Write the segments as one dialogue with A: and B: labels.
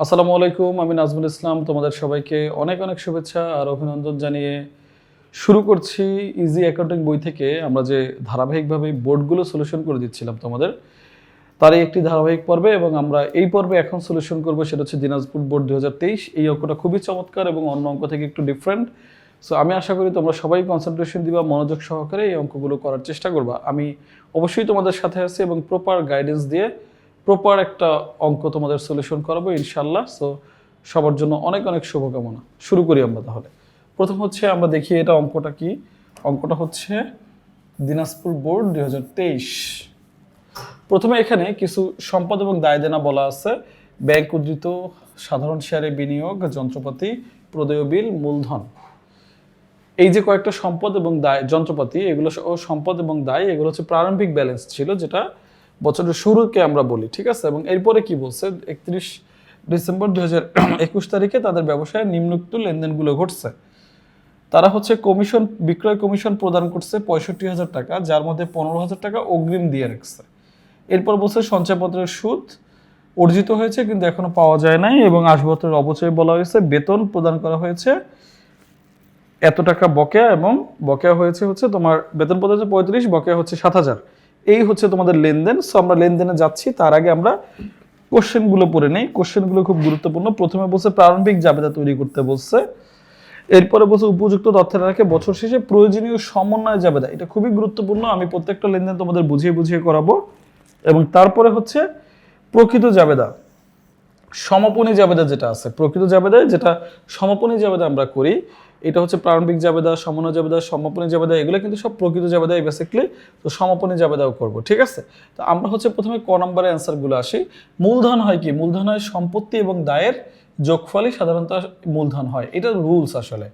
A: আসসালামু আলাইকুম, আমি নাজমুল ইসলাম। তোমাদের সবাইকে অনেক অনেক শুভেচ্ছা আর অভিনন্দন জানিয়ে শুরু করছি ইজি অ্যাকাউন্টিং বই থেকে। আমরা যে ধারাবাহিকভাবে বোর্ডগুলো সলিউশন করে দিচ্ছিলাম তোমাদের, তারই একটি ধারাবাহিক পর্বে, এবং আমরা এই পর্বে এখন সলিউশন করবো সেটা হচ্ছে দিনাজপুর বোর্ড 2023। এই অঙ্কটা খুবই চমৎকার এবং অন্য অঙ্ক থেকে একটু ডিফারেন্ট। সো আমি আশা করি তোমরা সবাই কনসেন্ট্রেশন দিবা, মনোযোগ সহকারে এই অঙ্কগুলো করার চেষ্টা করবা। আমি অবশ্যই তোমাদের সাথে আছি এবং প্রপার গাইডেন্স দিয়ে প্রপার একটা অঙ্ক তোমাদের সলিউশন করাবো ইনশাল্লাহ। সো সবার জন্য অনেক অনেক শুভকামনা। শুরু করি আমরা তাহলে। প্রথম হচ্ছে আমরা দেখি এটা অঙ্কটা কি। অঙ্কটা হচ্ছে দিনাজপুর বোর্ড 2023। প্রথমে এখানে কিছু সম্পদ এবং দায় দেনা বলা আছে। ব্যাংক উদ্ধৃত সাধারণ শেয়ারে বিনিয়োগ, যন্ত্রপাতি, প্রদেয় বিল, মূলধন। এই যে কয়েকটা সম্পদ এবং দায়, যন্ত্রপাতি, এগুলো সম্পদ এবং দায়, এগুলো হচ্ছে প্রারম্ভিক ব্যালেন্স ছিল, যেটা বছরের শুরুকে আমরা বলি, ঠিক আছে। এবং এরপরে কি বলছে, 31 ডিসেম্বর 2021 তারিখে তাদের ব্যবসায় নিম্নোক্ত লেনদেনগুলো ঘটছে। তারা হচ্ছে কমিশন, বিক্রয় কমিশন প্রদান করছে 65,000 টাকা, যার মধ্যে 15,000 টাকা অগ্রিম দিয়ে রাখছে। এরপর বলছে সঞ্চয়পত্রের সুদ অর্জিত হয়েছে কিন্তু এখনো পাওয়া যায় নাই, এবং আসবাবপত্রের অবচয় বলা হয়েছে। বেতন প্রদান করা হয়েছে এত টাকা বকেয়া, এবং বকেয়া হয়েছে হচ্ছে তোমার বেতন প্রদান হচ্ছে 35, বকেয়া হচ্ছে 7,000। এই হচ্ছে তোমাদের লেনদেন। সো আমরা লেনদেনে যাচ্ছি, তার আগে আমরা কোশ্চেনগুলো পড়ে নেই। কোশ্চেনগুলো খুব গুরুত্বপূর্ণ। প্রথমে বলছে প্রারম্ভিক জাবেদা তৈরি করতে বলছে। এরপরে বলছে উপযুক্ত তথ্যের রাখে বছর শেষে প্রয়োজনীয় সমন্বয় জাবেদা। এটা খুবই গুরুত্বপূর্ণ। আমি প্রত্যেকটা লেনদেন তোমাদের বুঝিয়ে বুঝিয়ে করাবো। এবং তারপরে হচ্ছে প্রকৃত জাবেদা, সমাপনী জাবেদা যেটা আছে, প্রকৃত জাবেদায় যেটা সমাপনী জাবেদা আমরা করি, এটা হচ্ছে প্রারম্ভিক জাবেদা, সমন্বয় জাবেদা, সমাপনী জাবেদা, এগুলো কিন্তু সব প্রকৃত জাবেদাই বেসিক্যালি। তো সমাপনী জাবেদাও করব, ঠিক আছে। তো আমরা হচ্ছে প্রথমে ক নম্বরে অ্যান্সারগুলো আসি। মূলধন হয় কি? মূলধন হয় সম্পত্তি এবং দায়ের যোগফলই সাধারণত মূলধন হয়। এটা রুলস আসলে।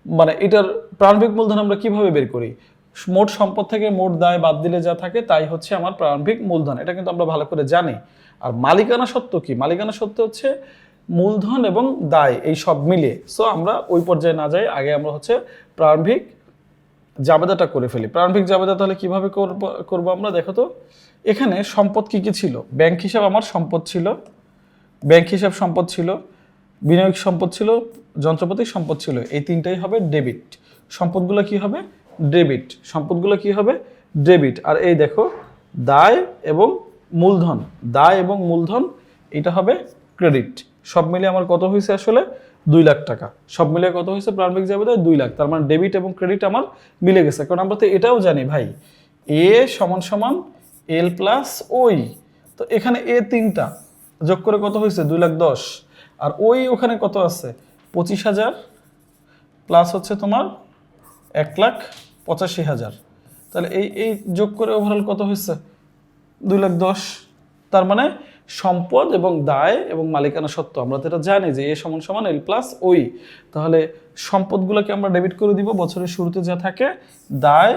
A: মানে এটার প্রারম্ভিক মূলধন আমরা কিভাবে বের করি? মোট সম্পদ থেকে মোট দায় বাদ দিলে যা থাকে তাই হচ্ছে আমার প্রারম্ভিক মূলধন। এটা কিন্তু আমরা ভালো করে জানি। আর মালিকানা সত্ত্ব কি? মালিকানা সত্ত্ব হচ্ছে মূলধন এবং দায়, এই সব মিলিয়ে। সো আমরা ওই পর্যায়ে না যাই, আগে আমরা হচ্ছে প্রারম্ভিক জাবেদাটা করে ফেলি। প্রারম্ভিক জাবেদা তাহলে কিভাবে করবো আমরা? দেখো তো, এখানে সম্পদ কি কি ছিল? ব্যাংক হিসাব আমার সম্পদ ছিল, ব্যাংক হিসাব সম্পদ ছিল, বিনিয়োগ সম্পদ ছিল, যন্ত্রপাতি সম্পদ ছিল। এই তিনটাই হবে ডেবিট। সম্পদগুলো কি হবে? ডেবিট। সম্পদগুলো কি হবে? ডেবিট। আর এই দেখো, দায় এবং মূলধন, দায় এবং মূলধন, এটা হবে ক্রেডিট। সব মিলিয়ে আমার কত হয়েছে আসলে? 2 লাখ টাকা। সব মিলিয়ে কত হয়েছে প্রারম্ভিক জাবেদায়? 2 লাখ। তার মানে ডেবিট এবং ক্রেডিট আমার মিলে গেছে। কারণ আমরা তো এটাও জানি ভাই, এ সমান সমান এল প্লাস ওই। তো এখানে এ তিনটা যোগ করে কত হয়েছে? 2,10,000। আর ওই ওখানে কত আছে? 25,000 প্লাস হচ্ছে তোমার 1,85,000। তাহলে এই এই যোগ করে ওভারঅল কত হয়েছে? 2,10,000। তার মানে সম্পদ এবং দায় এবং মালিকানা সত্ত্ব আমরা তো এটা জানি যে এ সমান সমান এল প্লাস ওই। তাহলে সম্পদগুলোকে আমরা ডেবিট করে দিব, বছরের শুরুতে যা থাকে। দায়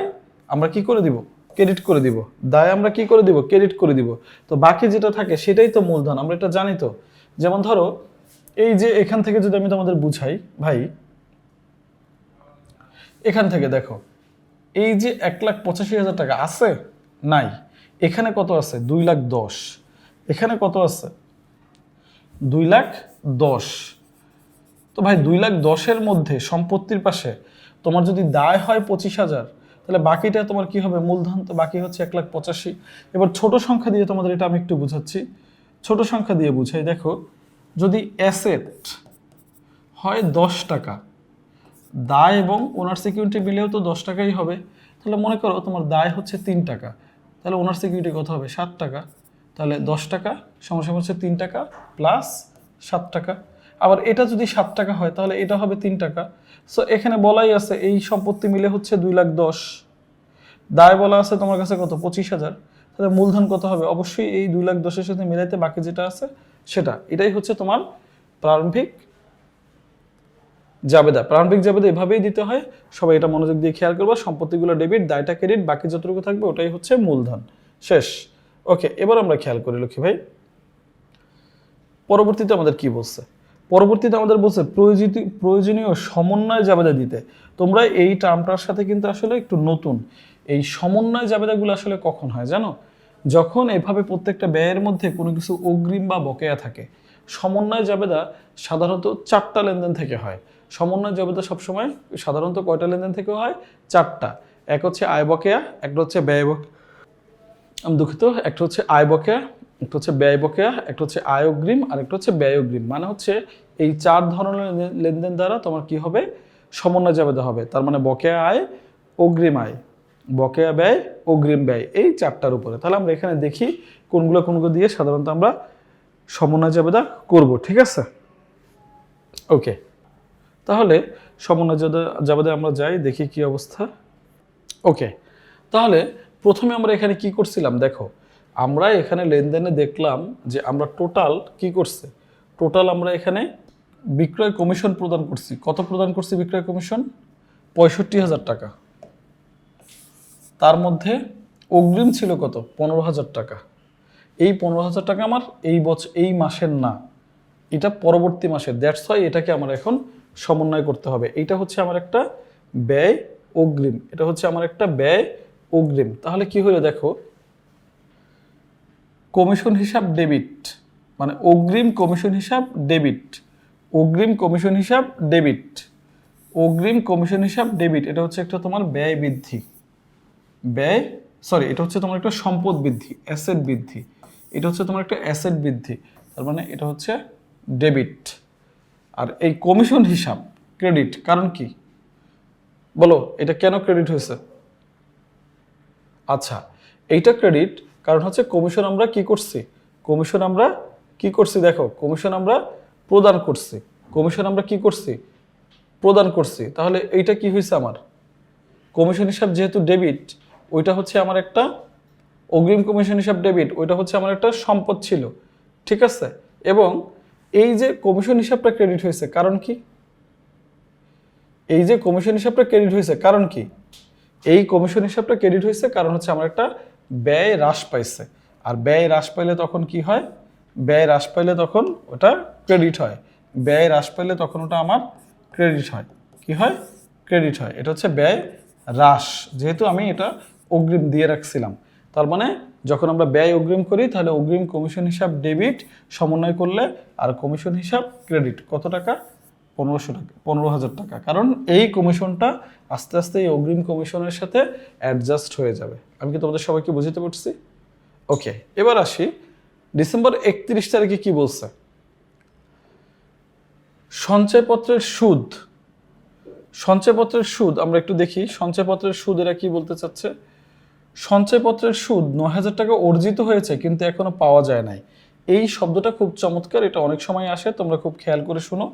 A: আমরা কি করে দিব? ক্রেডিট করে দিব। দায় আমরা কি করে দিব? ক্রেডিট করে দিব। তো বাকি যেটা থাকে সেটাই তো মূলধন, আমরা এটা জানি তো। যেমন ধরো, এই যে এখান থেকে যদি আমি তোমাদের বুঝাই ভাই, এখান থেকে দেখো, এই যে 1,85,000 টাকা আছে নাই, এখানে কত আছে? 2,10,000। এখানে কত আছে? 2,10,000। তো ভাই 2,10,000-এর মধ্যে সম্পত্তির পাশে তোমার যদি দায় হয় 25,000, তাহলে বাকিটা তোমার কি হবে? মূলধন। তো বাকি হচ্ছে 1,85,000। এবার ছোট সংখ্যা দিয়ে তোমাদের এটা আমি একটু বুঝাচ্ছি। ছোট সংখ্যা দিয়ে বুঝাই। দেখো, যদি অ্যাসেট হয় 10 টাকা, দায় এবং ওনার সিকিউরিটি মিলেও তো 10 টাকাই হবে। তাহলে মনে করো তোমার দায় হচ্ছে 3 টাকা, তাহলে ওনার সিকিউরিটি কত হবে? 7 টাকা। তাহলে 10 টাকা সমান হচ্ছে 3 টাকা প্লাস 7 টাকা। আবার এটা যদি 7 টাকা হয় তাহলে এটা হবে 3 টাকা। সো এখানে বলাই আছে এই সম্পত্তি মিলে হচ্ছে 2,10,000। দায় বলা আছে তোমার কাছে কত? 25,000। তাহলে মূলধন কত হবে? অবশ্যই এই 2,10,000-এর সাথে মিলাইতে বাকি যেটা আছে সেটা। এটাই হচ্ছে তোমার প্রারম্ভিক জাবেদা। প্রারম্ভিক জাবেদা এভাবেই দিতে হয়। সবাই এটা মনোযোগ দিয়ে খেয়াল করবা। সম্পত্তিগুলো ডেবিট, দায়টা ক্রেডিট, বাকি যতটুকু থাকবে ওটাই হচ্ছে মূলধন। শেষ। ওকে, এবার আমরা খেয়াল করি লক্ষ্মী ভাই, পরবর্তীতে আমাদের কি বলছে। পরবর্তীতে আমাদের বলছে প্রয়োজনীয় সমন্বয় জাবেদা দিতে। তোমরা এই টার্মটার সাথে কিন্তু আসলে একটু নতুন। এই সমন্বয় জাবেদাগুলো আসলে কখন হয় জানো? যখন এভাবে প্রত্যেকটা ব্যয়ের মধ্যে কোনো কিছু অগ্রিম বা বকেয়া থাকে। সমন্বয় জাবেদা সাধারণত 4টা লেনদেন থেকে হয়। সমন্বয় জাবেদা সবসময় সাধারণত কয়টা লেনদেন থেকে হয়? 4টা। এক হচ্ছে আয় বকেয়া, একটা হচ্ছে ব্যয় বকেয়া, আমি দুঃখিত, একটা হচ্ছে আয় বকেয়া, একটা হচ্ছে ব্যয় বকেয়া, একটা হচ্ছে আয় অগ্রিম, আর একটা হচ্ছে ব্যয় অগ্রিম। মানে হচ্ছে এই 4 ধরনের লেনদেন দ্বারা তোমার কি হবে? সমন্বয় জাবেদা হবে। তার মানে বকেয়া আয়, অগ্রিম আয়, বকেয়া ব্যয়, অগ্রিম ব্যয়, এই 4টার উপরে। তাহলে আমরা এখানে দেখি কোনগুলো দিয়ে সাধারণত আমরা সমন্বয় জাবেদা করব, ঠিক আছে? ওকে, তাহলে সমন্বয় জাবেদা আমরা যাই, দেখি কি অবস্থা। ওকে, তাহলে প্রথমে আমরা এখানে কি করছিলাম দেখো, আমরা এখানে লেনদেনে দেখলাম যে আমরা টোটাল কি করছে, টোটাল আমরা এখানে বিক্রয় কমিশন প্রদান করছি। কত প্রদান করছি বিক্রয় কমিশন? 65,000 টাকা। তার মধ্যে অগ্রিম ছিল কত? 15,000 টাকা। এই 15,000 টাকা আমার এই মাসের না, এটা পরবর্তী মাসের। দ্যাটস ওয়াই এটাকে আমার এখন সমন্বয় করতে হবে। এইটা হচ্ছে আমার একটা ব্যয় অগ্রিম, এটা হচ্ছে আমার একটা ব্যয় অগ্রিম। তাহলে কি হলো দেখো, কমিশন হিসাব ডেবিট, মানে অগ্রিম কমিশন হিসাব ডেবিট, অগ্রিম কমিশন হিসাব ডেবিট, অগ্রিম কমিশন হিসাব ডেবিট। এটা হচ্ছে একটা তোমার ব্যয় বৃদ্ধি, এটা হচ্ছে তোমার একটা সম্পদ বৃদ্ধি, অ্যাসেট বৃদ্ধি। এটা হচ্ছে তোমার একটা অ্যাসেট বৃদ্ধি, তার মানে এটা হচ্ছে ডেবিট। আর এই কমিশন হিসাব ক্রেডিট, কারণ কি বলো, এটা কেন ক্রেডিট হয়েছে? আচ্ছা, এইটা ক্রেডিট কারণ হচ্ছে কমিশন আমরা কি করছি, কমিশন আমরা কি করছি দেখো, কমিশন আমরা প্রদান করছি, কমিশন আমরা কি করছি, প্রদান করছি। তাহলে এইটা কি হয়েছে আমার কমিশন হিসাব যেহেতু ডেবিট, ওইটা হচ্ছে আমার একটা অগ্রিম কমিশন হিসাব ডেবিট, ওইটা হচ্ছে আমার একটা সম্পদ ছিল, ঠিক আছে? এবং এই যে কমিশন হিসাবটা ক্রেডিট হয়েছে কারণ কি, এই যে কমিশন হিসাবটা ক্রেডিট হয়েছে কারণ কি, এই কমিশন হিসাবটা ক্রেডিট হয়েছে কারণ হচ্ছে আমার একটা ব্যয় হ্রাস পাইছে। আর ব্যয় হ্রাস পাইলে তখন কি হয়, ব্যয় হ্রাস পাইলে তখন ওটা ক্রেডিট হয়, ব্যয় হ্রাস পাইলে তখন ওটা আমার ক্রেডিট হয়। কি হয়? ক্রেডিট হয়। এটা হচ্ছে ব্যয় হ্রাস, যেহেতু আমি এটা অগ্রিম দিয়ে রাখছিলাম। তার মানে যখন আমরা ব্যয় অগ্রিম করি তাহলে অগ্রিম কমিশন হিসাব ডেবিট সমন্বয় করলে আর কমিশন হিসাব ক্রেডিট। কত টাকা? 1500 টাকা, 15,000 টাকা। কারণ এই কমিশনটা আস্তে আস্তে এই অগ্রিম কমিশনের সাথে অ্যাডজাস্ট হয়ে যাবে। আমি কি তোমাদের সবাইকে বুঝতে পারছি? ওকে, এবার আসি ডিসেম্বর 31 তারিখে কি বলছে। সঞ্চয়পত্রের সুদ, সঞ্চয়পত্রের সুদ আমরা একটু দেখি। সঞ্চয়পত্রের সুদ এরা কি বলতে চাচ্ছে? সঞ্চয়পত্রের সুদ 9,000 টাকা অর্জিত হয়েছে কিন্তু এখনো পাওয়া যায় নাই। এই শব্দটা খুব চমৎকার, এটা অনেক সময় আসে, তোমরা খুব খেয়াল করে শুনো।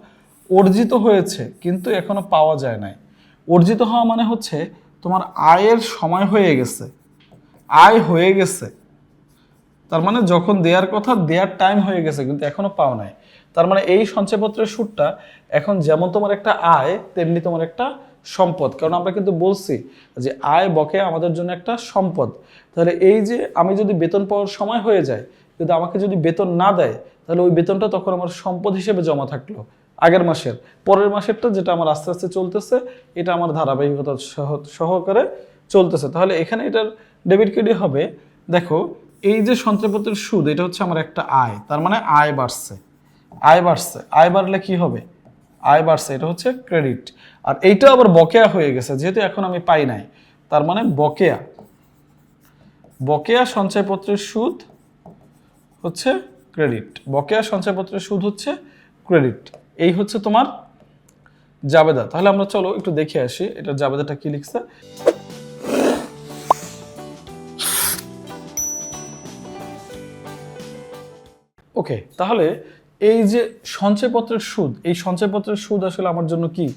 A: অর্জিত হয়েছে কিন্তু এখনো পাওয়া যায় নাই। অর্জিত হওয়া মানে হচ্ছে তোমার আয়ের সময় হয়ে গেছে, আয় হয়ে গেছে, তার মানে যখন দেওয়ার কথা দেওয়ার টাইম হয়ে গেছে কিন্তু এখনো পাওয়া নাই। তার মানে এই সঞ্চয়পত্রের সুদটা এখন যেমন তোমার একটা আয় তেমনি তোমার একটা সম্পদ। কারণ আমরা কিন্তু বলছি যে আয় বকেয়া আমাদের জন্য একটা সম্পদ। তাহলে এই যে আমি যদি বেতন পাওয়ার সময় হয়ে যায়, কিন্তু আমাকে যদি বেতন না দেয়, তাহলে ওই বেতনটা তখন আমার সম্পদ হিসেবে জমা থাকলো আগের মাসের। পরের মাসেরটা যেটা আমার আস্তে আস্তে চলতেছে, এটা আমার ধারাবাহিকতা সহকারে চলতেছে। তাহলে এখানে এটার ডেবিট ক্রেডিট হবে। দেখো, এই যে সঞ্চয়পত্রের সুদ, এটা হচ্ছে আমার একটা আয়, তার মানে আয় বাড়ছে, আয় বাড়ছে, আয় বাড়লে কি হবে, আয় বাড়ছে, এটা হচ্ছে ক্রেডিট। আর এইটা আবার বকেয়া হয়ে গেছে যেহেতু এখন আমি পাই নাই, তার মানে বকেয়া, বকেয়া সঞ্চয়পত্রের সুদ হচ্ছে ক্রেডিট, বকেয়া সঞ্চয়পত্রের সুদ হচ্ছে ক্রেডিট। এই হচ্ছে তোমার জাবেদা। তাহলে আমরা চলো একটু দেখে আসি এটা জাবেদাটা কি লিখছে। ওকে, তাহলে এই যে সঞ্চয়পত্রের সুদ, এই সঞ্চয়পত্রের সুদ আসলে আমার জন্য কি,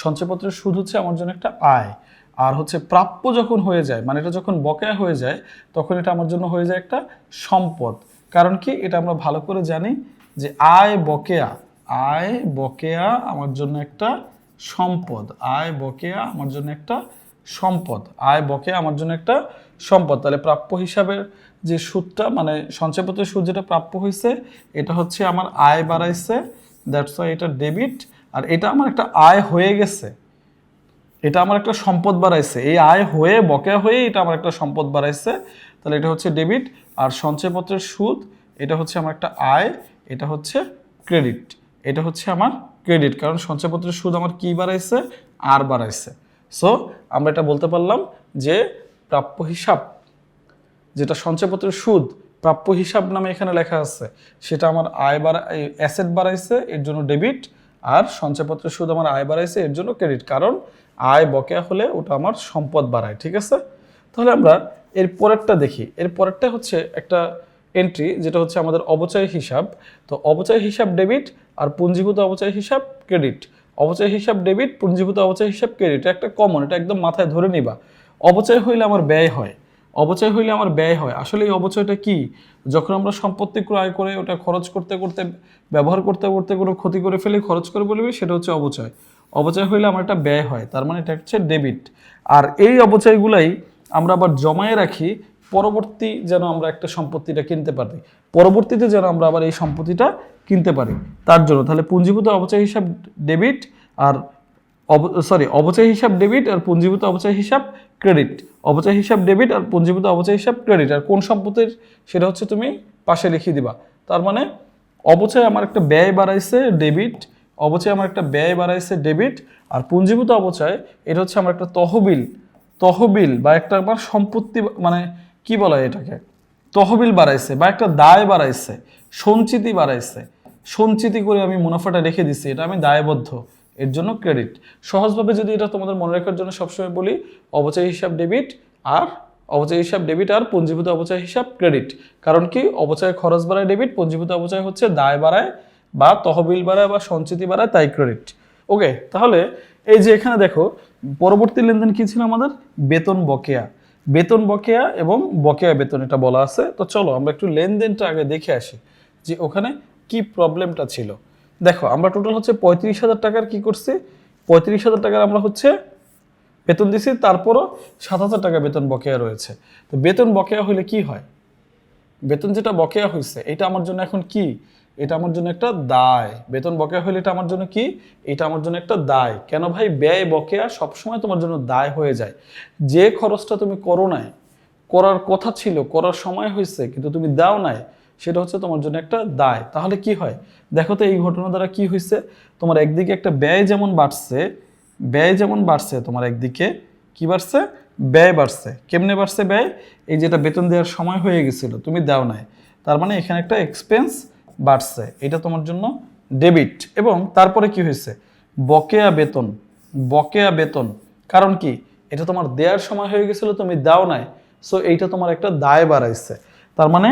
A: সঞ্চয়পত্রের সুদ হচ্ছে আমার জন্য একটা আয়। আর হচ্ছে প্রাপ্য যখন হয়ে যায়, মানে এটা যখন বকেয়া হয়ে যায়, তখন এটা আমার জন্য হয়ে যায় একটা সম্পদ। কারণ কি, এটা আমরা ভালো করে জানি যে আয় বকেয়া, আয় বকেয়া আমার জন্য একটা সম্পদ, আয় বকেয়া আমার জন্য একটা সম্পদ, আয় বকেয়া আমার জন্য একটা সম্পদ। তাহলে প্রাপ্য হিসাবের যে সুদটা, মানে সঞ্চয়পত্রের সুদ যেটা প্রাপ্য হয়েছে, এটা হচ্ছে আমার আয় বাড়াইছে, দ্যাটস ওয়াই এটা ডেবিট। আর এটা আমার একটা আয় হয়ে গেছে, এটা আমার একটা সম্পদ বাড়াইছে, এই আয় হয়ে বকেয়া হয়ে এটা আমার একটা সম্পদ বাড়াইছে, তাহলে এটা হচ্ছে ডেবিট। আর সঞ্চয়পত্রের সুদ, এটা হচ্ছে আমার একটা আয়, এটা হচ্ছে ক্রেডিট। এটা হচ্ছে আমার ক্রেডিট, কারণ সঞ্চয়পত্রের সুদ আমার কি বাড়াইছে, আর বাড়াইছে। সো আমরা এটা বলতে পারলাম যে প্রাপ্য হিসাব, যেটা সঞ্চয়পত্রের সুদ প্রাপ্য হিসাব নামে এখানে লেখা আছে, সেটা আমার অ্যাসেট বাড়াইছে, এর জন্য ডেবিট। আর সঞ্চয়পত্রের সুদ আমার আয় বাড়াইছে, এর জন্য ক্রেডিট, কারণ আয় বকেয়া হলে ওটা আমার সম্পদ বাড়ায়। ঠিক আছে, তাহলে আমরা এর পরেরটা দেখি। এর পরেরটা হচ্ছে একটা এন্ট্রি, যেটা হচ্ছে আমাদের অবচয় হিসাব। তো অবচয় হিসাব ডেবিট আর পুঞ্জীভূত অবচয় হিসাব ক্রেডিট। অবচয় হিসাব ডেবিট, পুঞ্জীভূত অবচয় হিসাব ক্রেডিট, একটা কমন, এটা একদম মাথায় ধরে নিবা। অবচয় হইলে আমার ব্যয় হয়, অবচয় হইলে আমার ব্যয় হয়। আসলে এই অবচয়টা কি? যখন আমরা সম্পত্তি ক্রয় করে ওটা খরচ করতে করতে, ব্যবহার করতে করতে কোনো ক্ষতি করে ফেলে খরচ করে বলবি, সেটা হচ্ছে অবচয়। অবচয় হইলে আমার একটা ব্যয় হয়, তার মানে এটা হচ্ছে ডেবিট। আর এই অবচয়গুলাই আমরা আবার জমায়ে রাখি, পরবর্তী যেন আমরা একটা সম্পত্তিটা কিনতে পারি, পরবর্তীতে যেন আমরা আবার এই সম্পত্তিটা কিনতে পারি তার জন্য। তাহলে পুঞ্জীভূত অবচয় হিসাব ডেবিট আর অবচয় হিসাব ডেবিট আর পুঞ্জীভূত অবচয় হিসাব ক্রেডিট। অবচয় হিসাব ডেবিট আর পুঞ্জীভূত অবচয় হিসাব ক্রেডিট। আর কোন সম্পত্তির সেটা হচ্ছে তুমি পাশে লিখিয়ে দিবা। তার মানে অবচয় আমার একটা ব্যয় বাড়াইছে ডেবিট, অবচয় আমার একটা ব্যয় বাড়াইছে ডেবিট। আর পুঞ্জীভূত অবচয় এটা হচ্ছে আমার একটা তহবিল বা একটা আমার সম্পত্তি, মানে কি বলা হয় এটাকে, তহবিল বাড়াইছে বা একটা দায় বাড়াইছে, সঞ্চিতি বাড়াইছে। সঞ্চিতি করে আমি মুনাফাটা রেখে দিচ্ছি, এটা আমি দায়বদ্ধ, এর জন্য ক্রেডিট। সহজভাবে যদি এটা তোমাদের মনে রাখার জন্য সবসময় বলি, অবচয় হিসাব ডেবিট আর পুঞ্জীভূত অবচয় হিসাব ক্রেডিট। কারণ কি, অবচয় খরচ বাড়ায় ডেবিট, পুঞ্জীভূত অবচয় হচ্ছে দায় বাড়ায় বা তহবিল বাড়ায় বা সঞ্চিতি বাড়ায়, তাই ক্রেডিট। ওকে, তাহলে এই যে এখানে দেখো পরবর্তী লেনদেন কি ছিল আমাদের, বেতন বকেয়া। বেতন বকেয়া এবং বকেয়া বেতন এটা বলা আছে। তো চলো আমরা একটু লেনদেনটা আগে দেখে আসি যে ওখানে কি প্রবলেমটা ছিল। দেখো আমরা টোটাল হচ্ছে 35,000 টাকার কি করছি, 35,000 টাকার আমরা হচ্ছে বেতন দিছি, তারপরও 7,000 টাকা বেতন বকেয়া রয়েছে। তো বেতন বকেয়া হইলে কি হয়, বেতন যেটা বকেয়া হয়েছে এটা আমার জন্য এখন কি, এটা আমার জন্য একটা দায়। বেতন বকেয়া হইলে এটা আমার জন্য কি, এটা আমার জন্য একটা দায়। কেন ভাই, ব্যয় বকেয়া সবসময় তোমার জন্য দায় হয়ে যায়। যে খরচটা তুমি করো নাই, করার কথা ছিল, করার সময় হয়েছে কিন্তু তুমি দাও নাই, সেটা হচ্ছে তোমার জন্য একটা দায়। তাহলে কি হয় দেখো তো, এই ঘটনা দ্বারা কি হয়েছে, তোমার একদিকে একটা ব্যয় যেমন বাড়ছে, তোমার একদিকে কি বাড়ছে, ব্যয় বাড়ছে। কেমনে বাড়ছে ব্যয়, এই যেটা বেতন দেওয়ার সময় হয়ে গেছিল তুমি দাও নাই, তার মানে এখানে একটা এক্সপেন্স বাড়ছে, এটা তোমার জন্য ডেবিট। এবং তারপরে কি হয়েছে, বকেয়া বেতন, কারণ কি, এটা তোমার দেওয়ার সময় হয়ে গেছিল তুমি দাও নাই, সো এইটা তোমার একটা দায় বাড়াইছে। তার মানে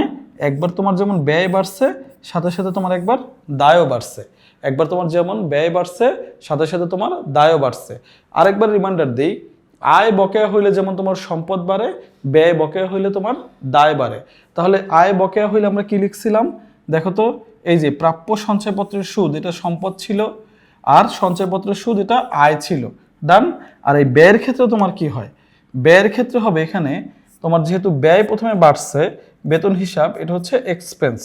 A: একবার তোমার যেমন ব্যয় বাড়ছে, সাথে সাথে তোমার একবার দায়ও বাড়ছে। একবার তোমার যেমন ব্যয় বাড়ছে, সাথে সাথে তোমার দায়ও বাড়ছে। আরেকবার রিমাইন্ডার দেই, আয় বকেয়া হইলে যেমন তোমার সম্পদ বাড়ে, ব্যয় বকেয়া হইলে তোমার দায় বাড়ে। তাহলে আয় বকেয়া হইলে আমরা কি লিখছিলাম দেখো তো, এই যে প্রাপ্য সঞ্চয়পত্রের সুদ এটা সম্পদ ছিল, আর সঞ্চয়পত্রের সুদ এটা আয় ছিল, ডান। আর এই ব্যয়ের ক্ষেত্রে তোমার কি হয়, ব্যয়ের ক্ষেত্রে হবে এখানে তোমার যেহেতু ব্যয় প্রথমে বাড়ছে, বেতন হিসাব এটা হচ্ছে এক্সপেন্স,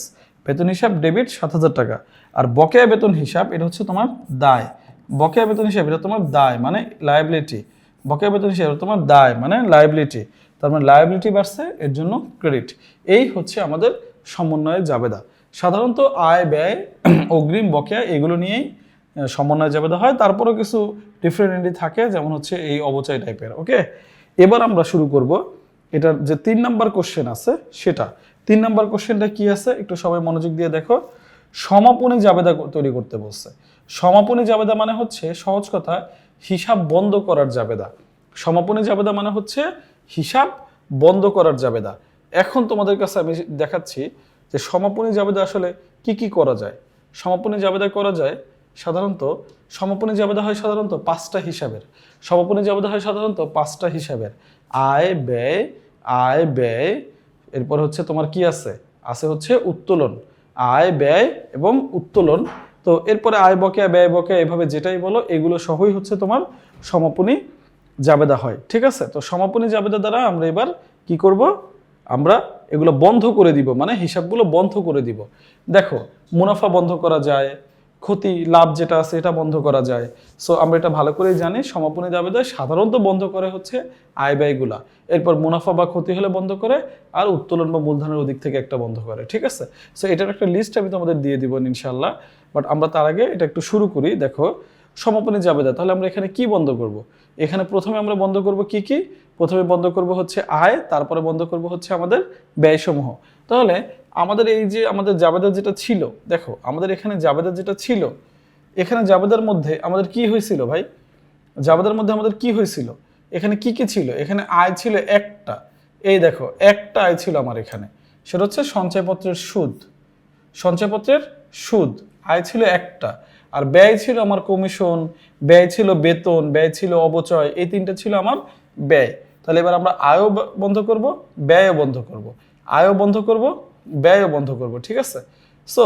A: বেতন হিসাব ডেবিট 7,000 টাকা। আর বকেয়া বেতন হিসাব এটা হচ্ছে তোমার দায়, বকেয়া বেতন হিসাব এটা তোমার দায় মানে লায়াবিলিটি, বকেয়া বেতন হিসাব তোমার দায় মানে লায়াবিলিটি, তার মানে লায়াবিলিটি বাড়ছে, এর জন্য ক্রেডিট। এই হচ্ছে আমাদের সমন্বয়ের জাবেদা। সাধারণত আয় ব্যয় অগ্রিম বকেয়া এগুলো নিয়েই সমন্বয় জাবেদা হয়, তারপরেও কিছু ডিফারেন্ট এন্ট্রি থাকে, যেমন হচ্ছে এই অবচয় টাইপের। ওকে, এবার আমরা শুরু করব এটার যে 3 নাম্বার কোশ্চেন আছে সেটা। 3 নাম্বার কোশ্চেনটা কি আছে একটু সবাই মনোযোগ দিয়ে দেখো। সমাপনী জাবেদা তৈরি করতে বলছে। সমাপনী জাবেদা মানে হচ্ছে সহজ কথা হিসাব বন্ধ করার জাবেদা। সমাপনী জাবেদা মানে হচ্ছে হিসাব বন্ধ করার জাবেদা। এখন তোমাদের কাছে আমি দেখাচ্ছি যে সমাপনী জাবেদা আসলে কি কি করা যায়। সমাপনী জাবেদা করা যায় সাধারণত, সমাপনী জাবেদা হয় সাধারণত 5টা হিসাবের। সমাপনী জাবেদা হয় সাধারণত 5টা হিসাবের, আয় ব্যয়, এরপর হচ্ছে তোমার কি আছে হচ্ছে উত্তোলন, আয় ব্যয় এবং উত্তোলন। তো এরপরে আয় বকেয়া ব্যয় বকেয়া এভাবে যেটাই বলো এগুলো সবই হচ্ছে তোমার সমাপনী জাবেদা হয়। ঠিক আছে, তো সমাপনী জাবেদা দ্বারা আমরা এবার কি করব, আমরা এগুলো বন্ধ করে দিব, মানে হিসাবগুলো বন্ধ করে দিব। দেখো মুনাফা বন্ধ করা যায়, ক্ষতি লাভ যেটা আছে এটা বন্ধ করা যায়। সো আমরা এটা ভালো করেই জানি, সমাপনী জাবেদায় সাধারণত বন্ধ করে হচ্ছে আয় ব্যয়গুলা, এরপর মুনাফা বা ক্ষতি হলে বন্ধ করে, আর উত্তোলন বা মূলধনের ওদিক থেকে একটা বন্ধ করে। ঠিক আছে, সো এটার একটা লিস্ট আমি তোমাদের দিয়ে দিব ইনশাল্লাহ, বাট আমরা তার আগে এটা একটু শুরু করি। দেখো সমাপনী জাবেদা, তাহলে আমরা এখানে কি বন্ধ করব? এখানে প্রথমে আমরা বন্ধ করব কি? প্রথমে বন্ধ করব হচ্ছে আয়, তারপরে বন্ধ করব হচ্ছে আমাদের ব্যয়সমূহ। তাহলে আমাদের এই যে আমাদের জাবেদা যেটা ছিল, দেখো আমাদের এখানে জাবেদা যেটা ছিল, এখানে জাবেদার মধ্যে আমাদের কি হয়েছিল ভাই? জাবেদার মধ্যে আমাদের কি হয়েছিল? এখানে কি ছিল? এখানে আয় ছিল একটা, এই দেখো একটা আয় ছিল আমার এখানে, সেটা হচ্ছে সঞ্চয়পত্রের সুদ। সঞ্চয়পত্রের সুদ আয় ছিল একটা, আর ব্যয় ছিল আমার কমিশন, ব্যয় ছিল বেতন, ব্যয় ছিল অবচয়, এই তিনটা ছিল আমার ব্যয়। তাহলে এবার আমরা আয়ও বন্ধ করব, ব্যয়ও বন্ধ করব, আয়ও বন্ধ করব, ব্যয়ও বন্ধ করব, ঠিক আছে? সো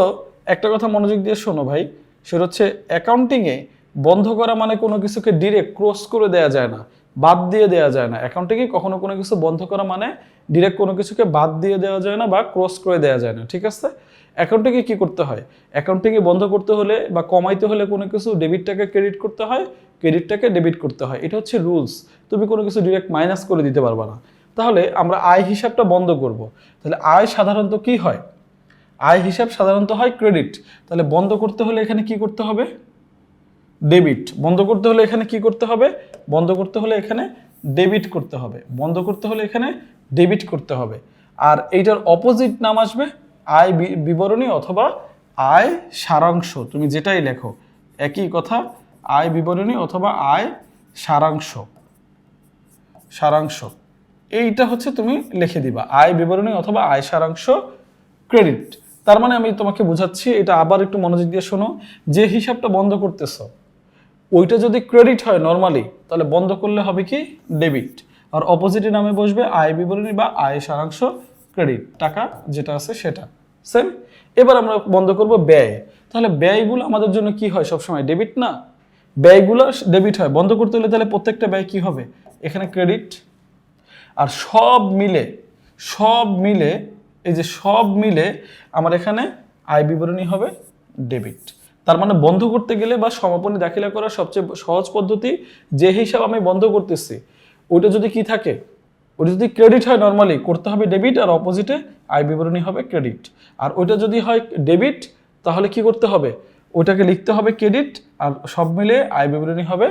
A: একটা কথা মনোযোগ দিয়ে শোনো ভাই, সেটা হচ্ছে অ্যাকাউন্টিংয়ে বন্ধ করা মানে কোনো কিছুকে ডিরেক্ট ক্রস করে দেওয়া যায় না, বাদ দিয়ে দেওয়া যায় না। অ্যাকাউন্টিংয়ে কখনো কোনো কিছু বন্ধ করা মানে ডিরেক্ট কোনো কিছুকে বাদ দিয়ে দেওয়া যায় না বা ক্রস করে দেওয়া যায় না, ঠিক আছে? অ্যাকাউন্টিংয়ে কি করতে হয়? অ্যাকাউন্টিংয়ে বন্ধ করতে হলে বা কমাইতে হলে কোনো কিছু ডেবিটটাকে ক্রেডিট করতে হয়, ক্রেডিটটাকে ডেবিট করতে হয়, এটা হচ্ছে রুলস। তুমি কোনো কিছু ডিরেক্ট মাইনাস করে দিতে পারবা না। তাহলে আমরা আয় হিসাবটা বন্ধ করব। তাহলে আয় সাধারণত কি হয়? আয় হিসাব সাধারণত হয় ক্রেডিট। তাহলে বন্ধ করতে হলে এখানে কি করতে হবে? ডেবিট। বন্ধ করতে হলে এখানে কি করতে হবে? বন্ধ করতে হলে এখানে ডেবিট করতে হবে। বন্ধ করতে হলে এখানে ডেবিট করতে হবে। আর এইটার অপোজিট নাম আসবে আয় বিবরণী অথবা আয় সারাংশ, তুমি যেটাই লেখো একই কথা, আয় বিবরণী অথবা আয় সারাংশ। সারাংশ এইটা হচ্ছে তুমি লিখে দিবা, আয় বিবরণী অথবা আয় সারাংশ ক্রেডিট। তার মানে আমি তোমাকে বুঝাচ্ছি, এটা আবার একটু মনোযোগ দিয়ে শোনো। যে হিসাবটা বন্ধ করতেছো ওইটা যদি ক্রেডিট হয় নর্মালি, তাহলে বন্ধ করলে হবে কি? ডেবিট। আর অপোজিটে নামে বসবে আয় বিবরণী বা আয় সারাংশ ক্রেডিট, টাকা যেটা আছে সেটা সেম। এবার আমরা বন্ধ করব ব্যয়। তাহলে ব্যয়গুলো আমাদের জন্য কি হয় সবসময়? ডেবিট না? ব্যয়গুলো ডেবিট হয়, বন্ধ করতে হলে তাহলে প্রত্যেকটা ব্যয় কি হবে? এখানে ক্রেডিট। আর সব মিলে এই যে সব মিলে আমার এখানে আয় বিবরণী হবে ডেবিট। তার মানে বন্ধ করতে গেলে বা সমাপনী দাখিলা করার সবচেয়ে সহজ পদ্ধতি, যে হিসাব আমি বন্ধ করতেছি ওইটা যদি কি থাকে, ওইটা যদি ক্রেডিট হয় নর্মালি করতে হবে ডেবিট, আর অপোজিটে আয় বিবরণী হবে ক্রেডিট। আর ওইটা যদি হয় ডেবিট তাহলে কি করতে হবে? ওইটাকে লিখতে হবে ক্রেডিট, আর সব মিলে আয় বিবরণী হবে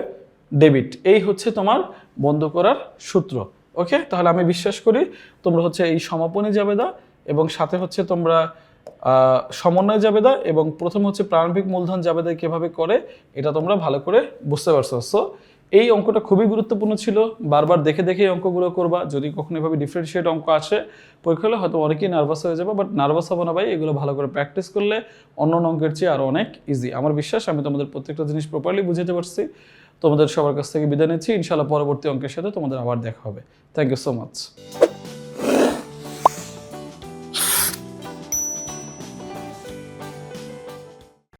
A: ডেবিট। এই হচ্ছে তোমার বন্ধ করার সূত্র। ওকে, তাহলে আমি বিশ্বাস করি তোমরা হচ্ছে এই সমাপনী জাবেদা এবং সাথে হচ্ছে তোমরা সমন্বয় জাবেদা এবং প্রথম হচ্ছে প্রারম্ভিক মূলধন জাবেদা কিভাবে করে এটা তোমরা ভালো করে বুঝতে পারছো। সো এই অঙ্কটা খুবই গুরুত্বপূর্ণ ছিল, বারবার দেখে দেখে এই অঙ্কগুলো করবা। যদি কখনো এভাবে ডিফারেন্সিয়েট অঙ্ক আসে পরীক্ষা হলে হয়তো অনেকেই নার্ভাস হয়ে যাবে, বাট নার্ভাস হবো না ভাই, এগুলো ভালো করে প্র্যাকটিস করলে অন্য অঙ্কের চেয়ে আরও অনেক ইজি। আমার বিশ্বাস আমি তোমাদের প্রত্যেকটা জিনিস প্রপারলি বুঝাতে পারছি। তোমাদের সবার কাছ থেকে বিদায় নিচ্ছি, ইনশাআল্লাহ পরবর্তী অঙ্কের সাথে তোমাদের আবার দেখা হবে। Thank you so much.